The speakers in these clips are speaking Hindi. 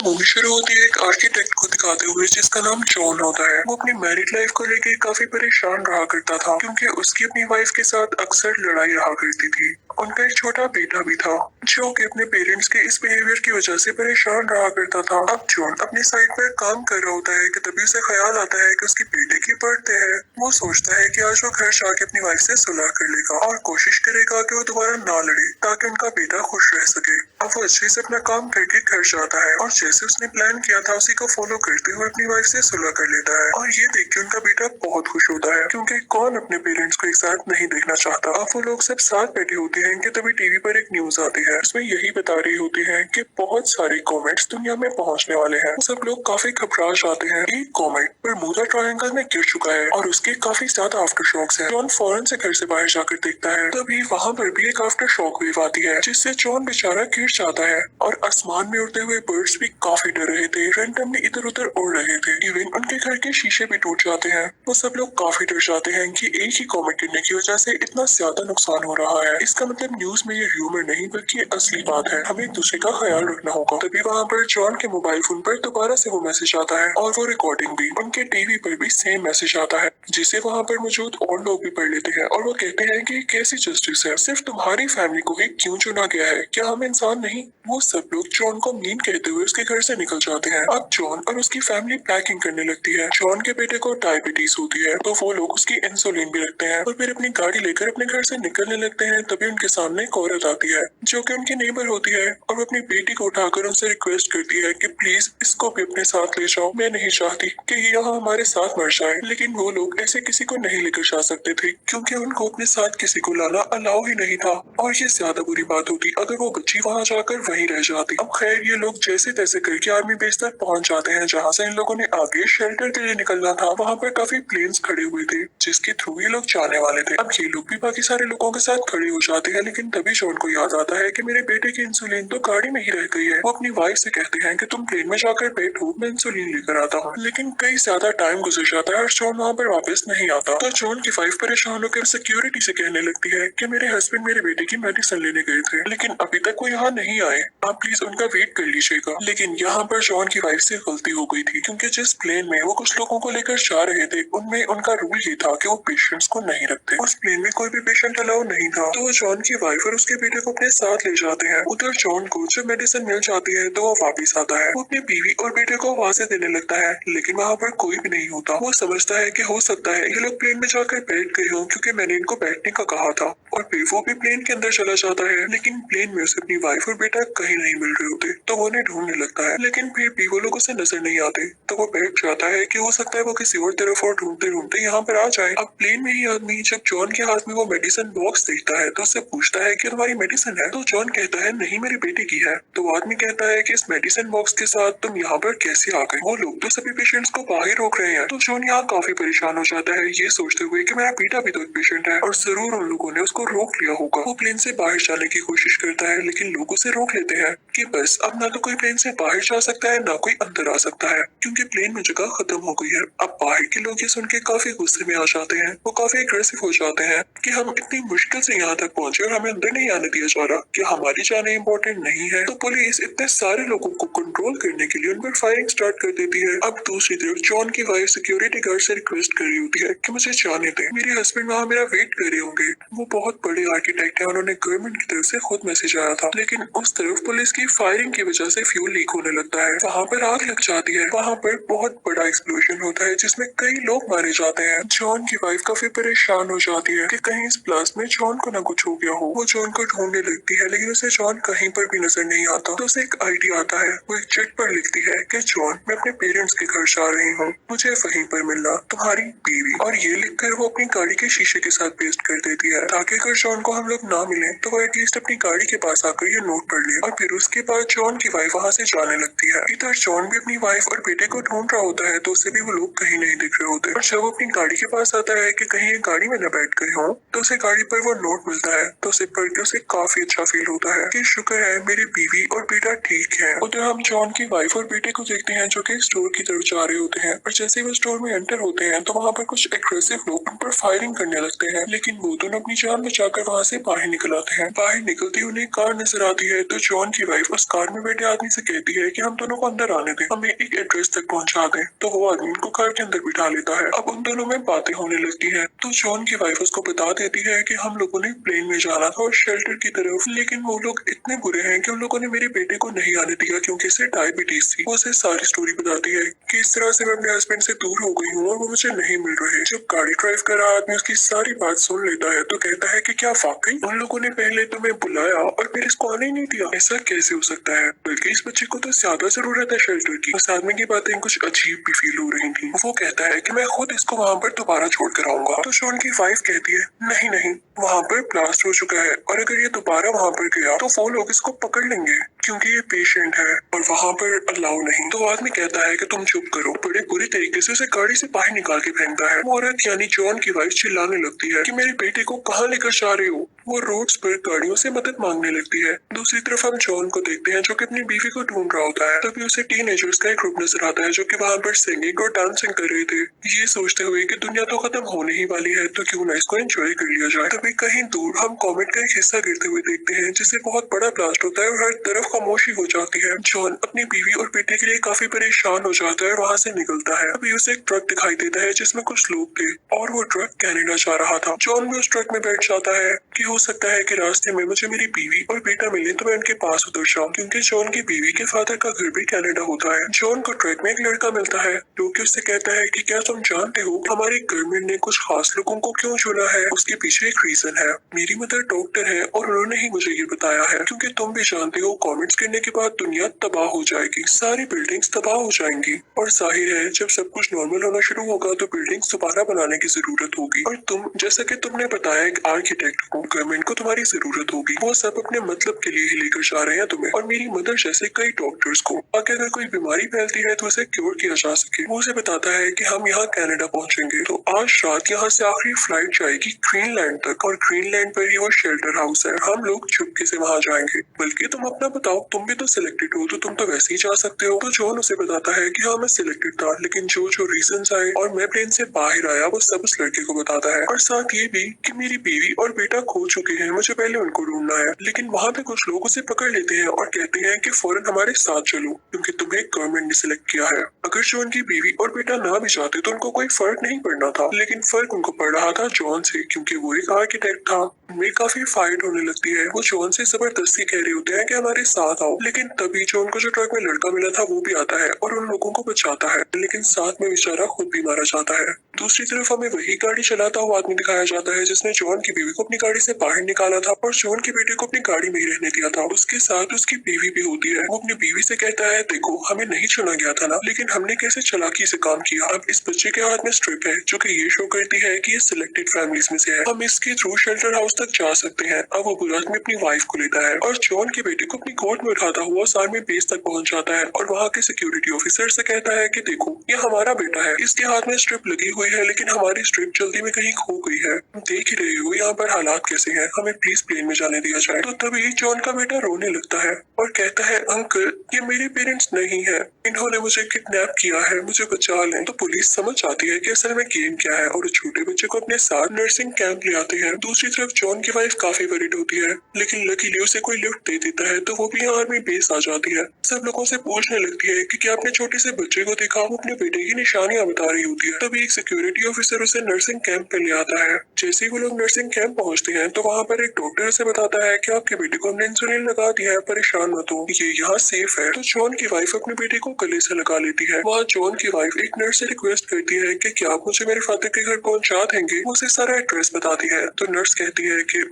मूवी शुरू होती है एक आर्किटेक्ट को दिखाते हुए जिसका नाम जॉन होता है। वो अपनी मैरिड लाइफ को लेकर काफी परेशान रहा करता था क्योंकि उसकी अपनी वाइफ के साथ अक्सर लड़ाई रहा करती थी। उनका एक छोटा बेटा भी था जो कि अपने पेरेंट्स के इस बिहेवियर की वजह से परेशान रहा करता था। अब जॉन अपनी साइड पर काम कर रहा होता है कि तभी उसे ख्याल आता है कि उसकी बेटे की बर्थडे है। वो सोचता है कि आज वो घर जाके अपनी वाइफ से सुलह कर लेगा और कोशिश करेगा कि वो दोबारा ना लड़े ताकि उनका बेटा खुश रह सके। अब वो अच्छे से अपना काम करके घर जाता है और जैसे उसने प्लान किया था उसी को फॉलो करते हुए अपनी वाइफ से सुलह कर लेता है। और ये देख के उनका बेटा बहुत खुश होता है क्योंकि कौन अपने पेरेंट्स को एक साथ नहीं देखना चाहता। अब वो लोग सब साथ बैठे होते हैं कि तभी टीवी पर एक न्यूज आती है। उसमें यही बता रही होती है कि बहुत सारे कॉमेट्स दुनिया में पहुंचने वाले हैं। सब लोग काफी घबरा जाते हैं। एक कॉमेट बरमूडा ट्रायंगल में गिर चुका है और उसके काफी ज्यादा आफ्टर शॉक्स हैं। जॉन फौरन से घर से बाहर जाकर देखता है, तभी वहाँ पर भी एक आफ्टर शॉक वेव आती है जिससे जॉन बेचारा गिर जाता है और आसमान में उड़ते हुए बर्ड्स भी काफी डर रहे थे, रैंडमली इधर उधर उड़ रहे थे। इवन उनके घर के शीशे भी टूट जाते हैं। वो सब लोग काफी डर जाते हैं कि एक ही कॉमेट गिरने की वजह से इतना ज्यादा नुकसान हो रहा है। इसका मतलब न्यूज में ये र्यूमर नहीं बल्कि ये असली बात है। हमें एक दूसरे का ख्याल रखना होगा। तभी वहाँ पर जॉन के मोबाइल फोन पर दोबारा से वो मैसेज आता है और वो रिकॉर्डिंग भी। उनके टीवी पर भी सेम मैसेज आता है जिसे वहाँ पर मौजूद और लोग भी पढ़ लेते हैं और वो कहते हैं कि कैसी जस्टिस है, सिर्फ तुम्हारी फैमिली को ही क्यों चुना गया है, क्या हम इंसान नहीं। वो सब लोग जॉन को मीन कहते हुए उसके घर से निकल जाते हैं। अब जॉन और उसकी फैमिली पैकिंग करने लगती है। जॉन के बेटे को डायबिटीज होती है तो वो लोग उसकी इंसुलिन भी रखते हैं और फिर अपनी गाड़ी लेकर अपने घर से निकलने लगते हैं। तभी उनके सामने एक औरत आती है जो कि उनकी नेबर होती है और वो अपनी बेटी को उठाकर उनसे रिक्वेस्ट करती है कि प्लीज इसको भी अपने साथ ले जाओ। मैं नहीं चाहती कि ये यहाँ हमारे साथ मर जाए। लेकिन वो लोग ऐसे किसी को नहीं लेकर जा सकते थे क्योंकि उनको अपने साथ किसी को लाना अलाउ ही नहीं था। और ये ज्यादा बुरी बात होती अगर वो बच्ची वहाँ जाकर वहीं रह जाती। अब खैर ये लोग जैसे तैसे करके आर्मी बेस तक पहुंच जाते हैं जहाँ से इन लोगों ने आगे शेल्टर के लिए निकलना था। वहाँ पर काफी प्लेन्स खड़े हुए थे जिसके थ्रू ये लोग जाने वाले थे। अब ये लोग भी बाकी सारे लोगों के साथ खड़े हो जाते हैं लेकिन तभी जॉन को याद आता है कि मेरे बेटे की इंसुलिन तो गाड़ी में ही रह गई है। वो अपनी वाइफ से कहते हैं कि तुम प्लेन में जाकर बैठो, मैं इंसुलिन लेकर आता हूँ। लेकिन कई ज्यादा टाइम गुजर जाता है और जॉन वहाँ पर वापस नहीं आता। तो जॉन की वाइफ परेशान होकर सिक्योरिटी से कहने लगती है कि मेरे हस्बैंड मेरे बेटे की मेडिसिन लेने गए थे लेकिन अभी तक वो यहाँ नहीं आए, आप प्लीज उनका वेट कर लीजिएगा। लेकिन यहाँ पर जॉन की वाइफ से गलती हो गई थी क्योंकि जिस प्लेन में वो कुछ लोगों को लेकर जा रहे थे उनमें उनका रूल ये था कि वो पेशेंट्स को नहीं रखते। उस प्लेन में कोई भी पेशेंट अलाउ नहीं था तो वो जॉन की वाइफ और उसके बेटे को अपने साथ ले जाते हैं। उधर जॉन को जब मेडिसिन मिल जाती है तो वो वापिस आता है। वो अपनी बीवी और बेटे को आवाजें देने लगता है लेकिन वहाँ पर कोई भी नहीं होता। वो समझता है कि हो सकता है ये लोग प्लेन में जाकर बैठ गए हों क्योंकि मैंने इनको बैठने का कहा था। और फिर वो भी प्लेन के अंदर चला जाता है लेकिन प्लेन में उसे अपनी वाइफ और बेटा कहीं नहीं मिल रहे होते। तो वो उन्हें ढूंढने लगता है लेकिन फिर भी वो लोग उसे नजर नहीं आते। तो वो बैठ जाता है कि हो सकता है वो किसी और तरफ और ढूंढते ढूंढते यहाँ पर आ जाए। अब प्लेन में ही आदमी जब जॉन के हाथ में वो मेडिसिन बॉक्स देखता है तो उससे पूछता है कि तुम्हारी मेडिसिन है। तो जॉन कहता है नहीं मेरे बेटे की है। तो वो आदमी कहता है कि इस मेडिसिन बॉक्स के साथ तुम यहाँ पर कैसे आ गए, वो लोग तो सभी पेशेंट्स को बाहर रोक रहे हैं। तो जॉन यहाँ काफी परेशान हो जाता है ये सोचते हुए कि मेरा बेटा भी तो एक पेशेंट है और जरूर उन लोगों ने उसको रोक लिया होगा। वो प्लेन से बाहर जाने की कोशिश करता है लेकिन लोग उसे रोक लेते हैं कि बस अब ना तो कोई प्लेन से बाहर जा सकता है ना कोई अंदर आ सकता है क्योंकि प्लेन में जगह खत्म हो गई है। अब बाहर के लोग ये सुन के काफी गुस्से में आ जाते हैं। वो काफी एग्रेसिव हो जाते हैं कि हम इतनी मुश्किल से यहाँ तक पहुंचे और हमें अंदर नहीं आने दिया जा रहा, कि हमारी जाने इम्पोर्टेंट नहीं है। तो पुलिस इतने सारे लोगों को कंट्रोल करने के लिए उन पर फायरिंग स्टार्ट कर देती है। अब दूसरी तरफ जॉन की वाइफ सिक्योरिटी गार्ड से रिक्वेस्ट कर रही होती है कि मुझे जाने दें, मेरे हस्बैंड वहाँ मेरा वेट कर रहे होंगे। वो बहुत बड़े आर्किटेक्ट है, उन्होंने गवर्नमेंट की तरफ से खुद मैसेज आया था। लेकिन उस तरफ पुलिस की फायरिंग की वजह से फ्यूल लीक होने लगता है। वहाँ पर आग लग जाती है। वहाँ पर बहुत बड़ा एक्सप्लोजन होता है जिसमें कई लोग मारे जाते हैं। जॉन की वाइफ काफी परेशान हो जाती है कि कहीं इस ब्लास्ट में जॉन को ना कुछ हो गया हो। वो जॉन को ढूंढने लगती है लेकिन उसे जॉन कहीं पर भी नजर नहीं आता। तो उसे एक आइडिया आता है। वो एक चिट पर लिखती है कि जॉन मैं अपने पेरेंट्स के घर जा रही हूँ, मुझे वहीं पर मिलना, तुम्हारी बीवी। और ये लिखकर वो अपनी गाड़ी के शीशे के साथ पेस्ट कर देती है ताकि अगर जॉन को हम लोग ना मिले तो वो एटलीस्ट अपनी गाड़ी के पास आकर ये नोट पढ़ ले। और फिर उसके बाद जॉन की वाइफ वहाँ से जाने लगती है। इधर जॉन भी अपनी वाइफ और बेटे को ढूंढ रहा होता है तो उसे भी वो लोग कहीं नहीं दिख रहे होते। और जब वो अपनी गाड़ी के पास आता है कि कहीं ये गाड़ी में न बैठ गए हों तो उसे गाड़ी पर वो नोट मिलता है तो उसे पढ़ के उसे काफी अच्छा फील होता है कि शुक्र है मेरी बीवी और बेटा ठीक है। उधर हम जॉन की वाइफ और बेटे को देखते हैं जो कि स्टोर की तरफ जा रहे होते हैं और जैसे ही वो स्टोर में एंटर होते हैं तो वहाँ पर कुछ एग्रेसिव लोग उन पर फायरिंग करने लगते हैं, लेकिन वो दोनों अपनी जान बचाकर वहाँ से बाहर निकल आते हैं। बाहर निकलते ही उन्हें एक कार नजर आती है तो जॉन की वाइफ उस कार में बैठे आदमी से कहती है कि हम दोनों को अंदर आने दें, हमें एक एड्रेस तक पहुँचा दें। तो वो आदमी उनको कार के अंदर बिठा लेता है। अब उन दोनों में बातें होने लगती है तो जॉन की वाइफ उसको बता देती है कि हम लोगों ने प्लेन में जाना था और शेल्टर की तरफ, लेकिन वो लोग इतने बुरे हैं कि उन लोगों ने मेरे बेटे को नहीं आने दिया क्योंकि इसे डायबिटीज थी। वो उसे सारी स्टोरी बताती है कि इस तरह से मैं अपने हस्बैंड से दूर हो गई हूँ और वो मुझे नहीं मिल रहे। जब गाड़ी ड्राइव कर रहा आदमी उसकी सारी बात सुन लेता है तो कहता है कि क्या वाकई उन लोगों ने पहले तुम्हें बुलाया और फिर इसको आने ही नहीं दिया? ऐसा कैसे हो सकता है, बल्कि इस बच्चे को तो ज्यादा जरूरत है शेल्टर की। उस आदमी की बातें कुछ अजीब भी फील हो रही थी। वो कहता है कि मैं खुद इसको वहाँ पर दोबारा छोड़ कर आऊंगा। तो जॉन की वाइफ कहती है नहीं नहीं, वहाँ पर ब्लास्ट हो चुका है और अगर ये दोबारा वहाँ पर गया तो वो लोग इसको पकड़ लेंगे क्योंकि ये पेशेंट है और वहाँ पर अलाउ नहीं। तो आदमी कहता है कि तुम चुप करो। बड़े बुरी तरीके से उसे गाड़ी से बाहर निकाल के फेंकता है। वो औरत यानी जॉन की वाइफ चिल्लाने लगती है कि मेरे बेटे को कहाँ लेकर जा रहे हो। वो रोड्स पर गाड़ियों से मदद मांगने लगती है। दूसरी तरफ हम जॉन को देखते हैं जो कि अपनी बीवी को ढूंढ रहा होता है। तभी उसे टीनेजर्स का एक ग्रुप नजर आता है जो कि वहाँ पर सिंगिंग और डांसिंग कर रहे थे, ये सोचते हुए कि दुनिया तो खत्म होने ही वाली है तो क्यों ना इसको एंजॉय कर लिया जाए। तभी कहीं दूर हम कॉमेट का एक हिस्सा गिरते हुए देखते हैं जिससे बहुत बड़ा ब्लास्ट होता है और हर तरफ खामोशी हो जाती है। जॉन अपनी बीवी और बेटे के लिए काफी परेशान हो जाता है और वहाँ से निकलता है। अभी उसे एक ट्रक दिखाई देता है जिसमें कुछ लोग थे और वो ट्रक कनाडा जा रहा था। जॉन भी उस ट्रक में बैठ जाता है कि हो सकता है कि रास्ते में मुझे मेरी बीवी और बेटा मिले तो मैं उनके पास उतर जाऊं, क्योंकि जॉन की बीवी के फादर का घर भी कनाडा होता है। जॉन को ट्रक में एक लड़का मिलता है जो कि उससे कहता है कि क्या तुम जानते हो हमारे गवर्नमेंट ने कुछ खास लोगों को क्यों चुना है? उसके पीछे एक रीजन है। मेरी मदर डॉक्टर है और उन्होंने ही मुझे ये बताया है, क्योंकि तुम भी जानते हो कॉमेट्स गिरने के बाद दुनिया तबाह हो जाएगी, सारी बिल्डिंग्स तबाह हो जाएंगी और जाहिर है जब सब कुछ नॉर्मल होना शुरू होगा तो बिल्डिंग्स दोबारा बनाने की जरूरत होगी। और तुम जैसा कि तुमने बताया एक आर्किटेक्ट को गवर्नमेंट को तुम्हारी जरूरत होगी, वो सब अपने मतलब के लिए ही लेकर जा रहे हैं तुम्हें और मेरी मदर जैसे कई डॉक्टर्स को, ताकि अगर कोई बीमारी फैलती है तो उसे क्योर किया जा सके। वो उसे बताता है कि हम यहाँ कनाडा पहुँचेंगे तो आज रात यहाँ से आखिरी फ्लाइट जाएगी ग्रीनलैंड तक और ग्रीनलैंड पर ही वो शेल्टर हाउस है, हम लोग चुपके से वहाँ जाएंगे। बल्कि तुम अपना बताओ, तुम भी तो सिलेक्टेड हो तो तुम तो वैसे ही जा सकते हो। तो जॉन उसे बताता है कि हाँ मैं सिलेक्टेड था, लेकिन जो जो रीजंस आए और मैं प्लेन से बाहर आया वो सब उस लड़के को बताता है और साथ ये भी कि मेरी बीवी और बेटा खो चुके हैं, मुझे पहले उनको ढूंढना है। लेकिन वहाँ पे कुछ लोग उसे पकड़ लेते हैं और कहते हैं कि फौरन हमारे साथ चलो क्योंकि तुम्हें गवर्नमेंट ने सिलेक्ट किया है। अगर जॉन की बीवी और बेटा ना भी जाते तो उनको कोई फर्क नहीं पड़ना था, लेकिन फर्क उनको पड़ रहा था जॉन से, क्योंकि वो एक आर्किटेक्ट था। उनमें काफी फाइट होने लगती है। वो जॉन से जबरदस्ती कह रहे होते हैं कि हमारे साथ आओ, लेकिन तभी जॉन को जो ट्रक में लड़का मिला था वो भी आता है और उन लोगों को बचाता है, लेकिन साथ में बेचारा खुद भी मारा जाता है। दूसरी तरफ हमें वही गाड़ी चलाता हुआ आदमी दिखाया जाता है जिसने जॉन की बीवी को अपनी गाड़ी से बाहर निकाला था और जॉन के बेटे को अपनी गाड़ी में ही रहने दिया था। उसके साथ उसकी बीवी भी होती है। वो अपनी बीवी से कहता है देखो हमें नहीं चुना गया था ना, लेकिन हमने कैसे चालाकी से काम किया। अब इस बच्चे के हाथ में स्ट्रिप है जो कि ये शो करती है कि ये सिलेक्टेड फैमिलीज में से है, हम इसके थ्रू शेल्टर हाउस तक जा सकते हैं। अब वो बुरा आदमी अपनी वाइफ को लेता है और जॉन के बेटे को अपनी गोद में उठाता हुआ उस आर्मी बेस तक पहुंच जाता है और वहाँ के सिक्योरिटी ऑफिसर से कहता है कि देखो ये हमारा बेटा है, इसके हाथ में स्ट्रिप लगी हुई है, लेकिन हमारी स्ट्रिप जल्दी में कहीं खो गई है। देख ही रहे हो यहाँ पर हालात कैसे हैं, हमें प्लीज प्लेन में जाने दिया जाए। तो तभी जॉन का बेटा रोने लगता है और कहता है अंकल ये मेरे पेरेंट्स नहीं है, इन्होंने मुझे किडनैप किया है, मुझे बचा लें। तो पुलिस समझ जाती है कि असल में गेम क्या है और छोटे बच्चे को अपने साथ नर्सिंग कैंप ले आते हैं। दूसरी तरफ जॉन की वाइफ काफी वरीड होती है, लेकिन लकीली उसे कोई लिफ्ट दे देता है तो वो भी यहाँ आर्मी बेस आ जाती है। सब लोगों से पूछने लगती है कि क्या आपने छोटे से बच्चे को देखा? वो अपने बेटे की निशानियां बता रही होती है। तभी एक सिक्योरिटी ऑफिसर उसे नर्सिंग कैंप पे ले आता है। जैसे ही वो लोग नर्सिंग कैंप पहुंचते हैं तो वहाँ पर एक डॉक्टर उसे बताता है कि आपके बेटे को हमने इंसुलिन लगा दिया है, परेशान मत हो, ये यहाँ सेफ है। तो जॉन की वाइफ अपने बेटे को गले से लगा लेती है। वहाँ जॉन की वाइफ एक नर्स से रिक्वेस्ट करती है कि क्या आप मुझे मेरे फादर के घर पहुँचा देंगे? वो उसे सारा एड्रेस बताती है तो नर्स कहती है कि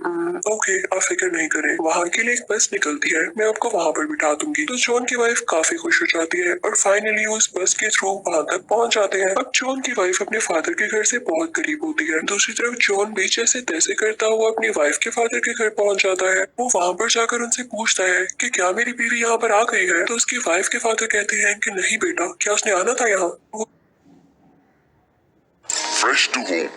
ओके आप फिक्र नहीं करें, वहाँ के लिए एक बस निकलती है, मैं आपको वहाँ पर बिठा दूंगी। तो जॉन की वाइफ काफी खुश हो जाती है और फाइनली उस बस के थ्रू वहाँ तक पहुँच जाते हैं। अब जॉन की वाइफ अपने फादर के घर से बहुत करीब होती है। दूसरी तरफ जॉन भी जैसे तैसे करता हुआ अपनी वाइफ के फादर के घर पहुँच जाता है। वो वहाँ पर जाकर उनसे पूछता है कि क्या मेरी बीवी यहाँ पर आ गई है? तो उसकी वाइफ के फादर कहते हैं कि नहीं बेटा, क्या उसने आना था यहाँ? Fresh to home.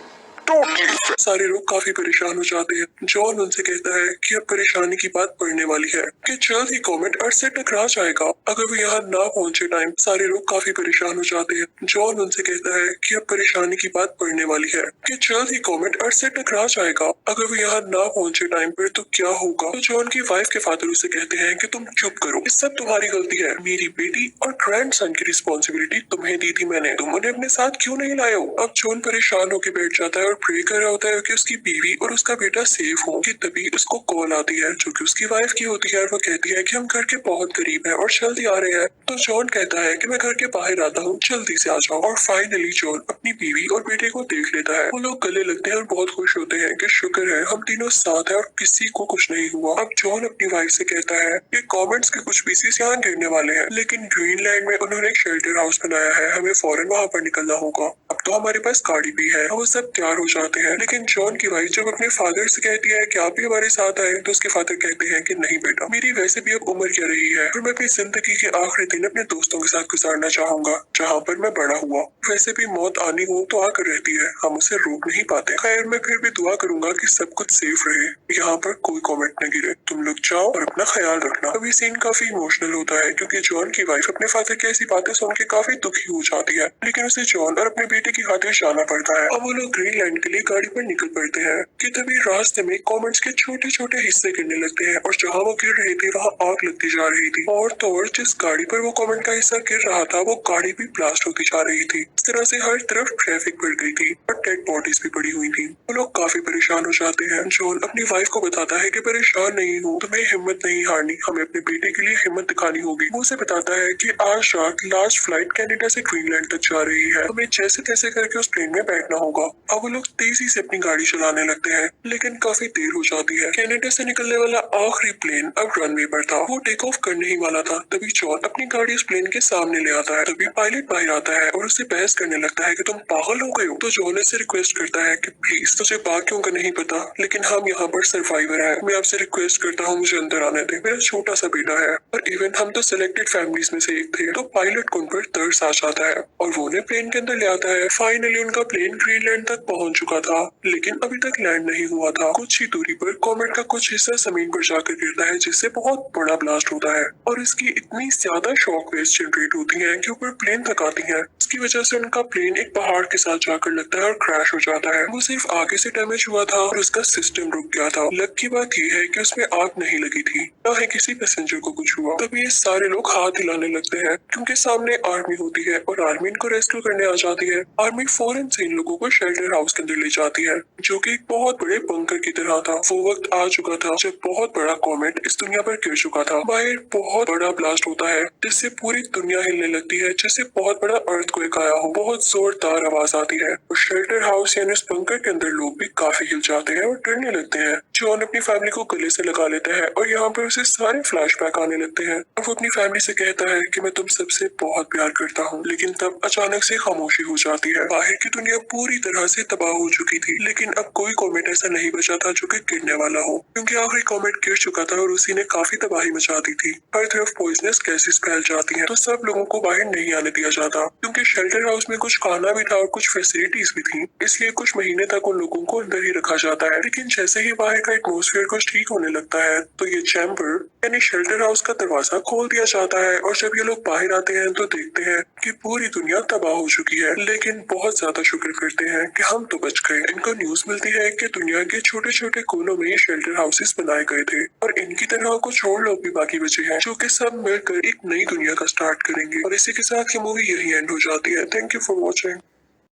totally सारे लोग काफी परेशान हो जाते हैं। जॉन उनसे कहता है कि अब परेशानी की बात पड़ने वाली है कि जल्द ही कॉमेट अर्थ से टकरा जाएगा अगर वो यहाँ ना पहुंचे टाइम। सारे लोग काफी परेशान हो जाते हैं। जॉन उनसे कहता है कि अब परेशानी की बात पड़ने वाली है कि जल्द ही कॉमेट अर्थ से टकरा जाएगा अगर वो यहाँ ना पहुंचे टाइम पर तो क्या होगा। तो जॉन की वाइफ के फादर उसे कहते हैं कि तुम चुप करो, इस सब तुम्हारी गलती है। मेरी बेटी और ग्रैंडसन की रिस्पॉन्सिबिलिटी तुम्हें दी थी मैंने, तुम उन्हें अपने साथ क्यों नहीं लाए हो। अब जॉन परेशान होकर बैठ जाता है और प्रे कर रहा होता है कि उसकी बीवी और उसका बेटा सेफ हो कि तभी उसको कॉल आती है जो कि उसकी वाइफ की होती है और वो कहती है कि हम घर के बहुत करीब हैं और जल्दी आ रहे हैं। तो जॉन कहता है कि मैं घर के बाहर आता हूँ, जल्दी से आ जाओ। और फाइनली जॉन अपनी बीवी और बेटे को देख लेता है। वो लोग गले लगते हैं और बहुत खुश होते हैं कि शुक्र है हम तीनों साथ हैं और किसी को कुछ नहीं हुआ। अब जॉन अपनी वाइफ से कहता है कि कॉमेट्स के कुछ पीसेस यहाँ गिरने वाले हैं, लेकिन ग्रीनलैंड में उन्होंने एक शेल्टर हाउस बनाया है, हमें फौरन वहाँ पर निकलना होगा। अब तो हमारे पास गाड़ी भी है। वो सब तैयार हो जाते हैं, लेकिन जॉन की वाइफ जब अपने फादर से कहती है कि आप भी हमारे साथ आए तो उसके फादर कहते हैं कि नहीं बेटा, मेरी वैसे भी अब उम्र क्या रही है और मैं अपनी जिंदगी के आखिरी दिन अपने दोस्तों के साथ गुजारना चाहूंगा जहाँ पर मैं बड़ा हुआ। वैसे भी मौत आनी हो तो आकर रहती है, हम उसे रोक नहीं पाते। खैर मैं फिर भी दुआ करूंगा कि सब कुछ सेफ रहे, यहाँ पर कोई कॉमेंट न गिरे। तुम लोग जाओ और अपना ख्याल रखना। अब ये सीन काफी इमोशनल होता है क्योंकि जॉन की वाइफ अपने फादर की ऐसी बातें सुन के काफी दुखी हो जाती है, लेकिन उसे जॉन और अपने बेटे की खातिर जाना पड़ता है। अब वो लोग ग्रीनलैंड के लिए गाड़ी पर निकल पड़ते हैं कि तभी रास्ते में कॉमेट्स के छोटे छोटे हिस्से गिरने लगते हैं और जहाँ वो गिर रहे थे वहाँ आग लगती जा रही थी। और तो और जिस गाड़ी पर वो कॉमेट का हिस्सा गिर रहा था वो गाड़ी भी ब्लास्ट होती जा रही थी। इस तरह से हर तरफ ट्रैफिक बढ़ गई थी और डेड बॉडीज भी पड़ी हुई थी। वो लोग काफी परेशान हो जाते हैं। जॉन अपनी वाइफ को बताता है कि परेशान नहीं हो, तुम्हें हिम्मत नहीं हारनी, हमें अपने बेटे के लिए हिम्मत दिखानी होगी। वो उसे बताता है कि आज रात लास्ट फ्लाइट कनाडा से ग्रीनलैंड तक जा रही है, हमें जैसे तैसे करके उस प्लेन में बैठना होगा। अब वो लोग तेजी से अपनी गाड़ी चलाने लगते हैं, लेकिन काफी देर हो जाती है। कनाडा से निकलने वाला आखिरी प्लेन अब रनवे पर था, वो टेक ऑफ करने ही वाला था। तभी जॉन अपनी गाड़ी उस प्लेन के सामने ले आता है। तभी पायलट बाहर आता है और उससे बहस करने लगता है कि तुम पागल हो गए हो। तो जॉन से रिक्वेस्ट करता है कि प्लीज, तुझे बाकियों का नहीं पता लेकिन हम यहाँ पर सर्वाइवर हैं, मैं आपसे रिक्वेस्ट करता हूँ मुझे अंदर आने दे, मेरा छोटा सा बेटा है और इवन हम तो सिलेक्टेड फैमिलीज में से एक थे। तो पायलट को उन पर तरस आ जाता है और वो उन्हें प्लेन के अंदर ले आता है। फाइनली उनका प्लेन ग्रीनलैंड तक पहुंच चुका था, लेकिन अभी तक लैंड नहीं हुआ था। कुछ ही दूरी पर कॉमेट का कुछ हिस्सा जमीन पर जाकर गिरता है जिससे बहुत बड़ा ब्लास्ट होता है और इसकी इतनी ज्यादा शॉक वेव्स जनरेट होती हैं कि ऊपर प्लेन तक आती हैं। इसकी वजह से उनका प्लेन एक पहाड़ के साथ जाकर लगता है और क्रैश हो जाता है। वो सिर्फ आगे से डैमेज हुआ था और उसका सिस्टम रुक गया था। लक की बात यह है कि उसमें आग नहीं लगी थी, ना ही किसी पैसेंजर को कुछ हुआ। तभी ये सारे लोग हाथ हिलाने लगते हैं क्योंकि सामने आर्मी होती है और आर्मी इनको रेस्क्यू करने आ जाती है। आर्मी फौरन से इन लोगों को शेल्टर हाउस के अंदर ले जाती है जो कि एक बहुत बड़े बंकर की तरह था। वो वक्त आ चुका था जब बहुत बड़ा कॉमेट इस दुनिया पर गिर चुका था। बाहर बहुत बड़ा ब्लास्ट होता है जिससे पूरी दुनिया हिलने लगती है, जैसे बहुत बड़ा अर्थक्वेक आया हो। बहुत जोरदार आवाज आती है और शेल्टर हाउस यानी उस बंकर के अंदर लोग भी काफी हिल जाते हैं और डरने लगते हैं। जॉन अपनी फैमिली को गले से लगा लेता है और यहाँ पर उसे सारे फ्लैशबैक आने लगते हैं और वो अपनी फैमिली से कहता है कि मैं तुम सबसे बहुत प्यार करता हूँ। लेकिन तब अचानक से खामोशी हो जाती है। बाहर की दुनिया पूरी तरह से तबाह हो चुकी थी, लेकिन अब कोई कॉमेट ऐसा नहीं बचा था जो कि गिरने वाला हो, क्योंकि आखिरी कॉमेट गिर चुका था और उसी ने काफी तबाही मचा दी थी। हर तरफ पॉइजनस गैसेस फैल जाती हैं, तो सब लोगों को बाहर नहीं आने दिया जाता क्योंकि शेल्टर हाउस में कुछ खाना भी था और कुछ फैसिलिटीज भी थी, इसलिए कुछ महीने तक उन लोगों को अंदर ही रखा जाता है। लेकिन जैसे ही बाहर का एटमॉस्फेयर कुछ ठीक होने लगता है तो ये चैम्बर यानी शेल्टर हाउस का दरवाजा खोल दिया जाता है और जब ये लोग बाहर आते हैं तो देखते हैं कि पूरी दुनिया तबाह हो चुकी है। लेकिन बहुत ज्यादा शुक्र करते हैं कि हम तो बच गए। इनको न्यूज मिलती है कि दुनिया के छोटे छोटे कोनों में ये शेल्टर हाउसेस बनाए गए थे और इनकी तरह कुछ और लोग भी बाकी बचे हैं जो कि सब मिलकर एक नई दुनिया का स्टार्ट करेंगे। और इसी के साथ ये मूवी यही एंड हो जाती है। Thank you for watching.